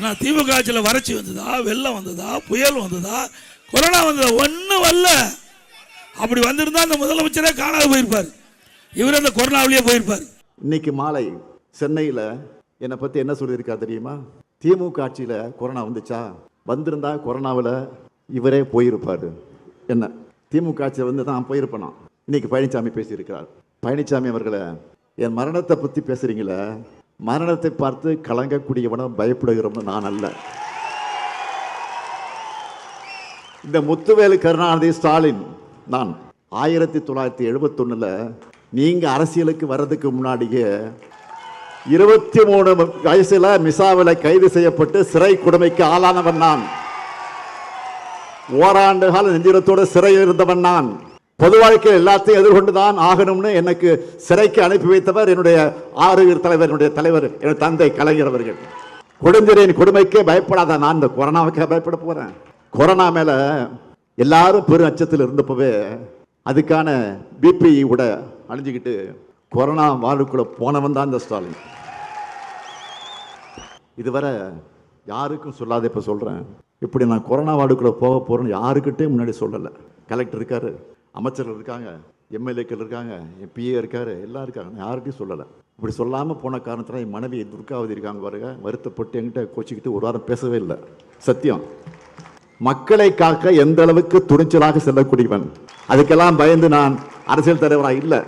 ஆனால் திமுக ஆட்சியில் வறட்சி வந்ததா, வெள்ளம் வந்ததா, புயல் வந்ததா, கொரோனா வந்ததா? ஒன்றும் வரல. அப்படி வந்திருந்தா அந்த முதலமைச்சரே காணாது போயிருப்பார். இவர் அந்த கொரோனாவிலேயே போயிருப்பார். இன்னைக்கு மாலை சென்னையில் என்னை பற்றி என்ன சொல்லியிருக்கா தெரியுமா? திமுக ஆட்சியில் கொரோனா வந்துச்சா, வந்திருந்தா கொரோனாவில் இவரே போயிருப்பார். என்ன திமுக ஆட்சியில் வந்து தான் போயிருப்பேனா? இன்னைக்கு பழனிசாமி பேசியிருக்கிறார். பழனிசாமி அவர்களை, என் மரணத்தை பற்றி பேசுறீங்களே, மரணத்தை பார்த்து கலங்கக்கூடியவனும் பயப்படுகிறவனும் நான் அல்ல. இந்த முத்துவேலு கருணாநிதி ஸ்டாலின் நான் 1971 நீங்க அரசியலுக்கு வர்றதுக்கு முன்னாடியே 23 வயசுல மிசாவில் கைது செய்யப்பட்டு சிறை கொடுமைக்கு ஆளானவன் நான். ஓராண்டு கால நெஞ்சுரத்தோடு சிறையில் இருந்தவன் நான். பொது வாழ்க்கையில் எல்லாத்தையும் எதிர்கொண்டுதான் ஆகணும்னு எனக்கு சிறைக்கு அனுப்பி வைத்தவர் என்னுடைய ஆறுவீர் தலைவர், என்னுடைய தலைவர், என்னுடைய தந்தை கலைஞர் அவர்கள். கொடுஞ்சிறையின் கொடுமைக்கே பயப்படாத நான் இந்த கொரோனாவுக்கு பயப்பட போறேன். கொரோனா மேல எல்லாரும் பெரும் அச்சத்தில் இருந்தப்பவே அதுக்கான பிபிஇ கூட அணிஞ்சுக்கிட்டு கொரோனா வாழ்வுக்குள்ள போனவன் தான் இந்த ஸ்டாலின். இதுவரை யாருக்கும் சொல்லாத இப்ப சொல்றேன். இப்படி நான் கொரோனா வார்டுக்குள்ள போக போறேன்னு யாருக்கிட்டே முன்னாடி சொல்லலை. கலெக்டர் இருக்காரு, அமைச்சர்கள் இருக்காங்க, எம்எல்ஏக்கள் இருக்காங்க, பிஏ இருக்காரு, எல்லாம் இருக்காங்க. யார்கிட்டையும் சொல்லலை. இப்படி சொல்லாமல் போன காரணத்தில் என் மனைவி துர்காவதி இருக்காங்க பாருங்க, வருத்தப்பட்டு என்கிட்ட கோச்சிக்கிட்டு ஒரு வாரம் பேசவே இல்லை. சத்தியம். மக்களை காக்க எந்த அளவுக்கு துணிச்சலாக செல்லக்கூடியவன். அதுக்கெல்லாம் பயந்து நான் அரசியல் தலைவராக இல்லை.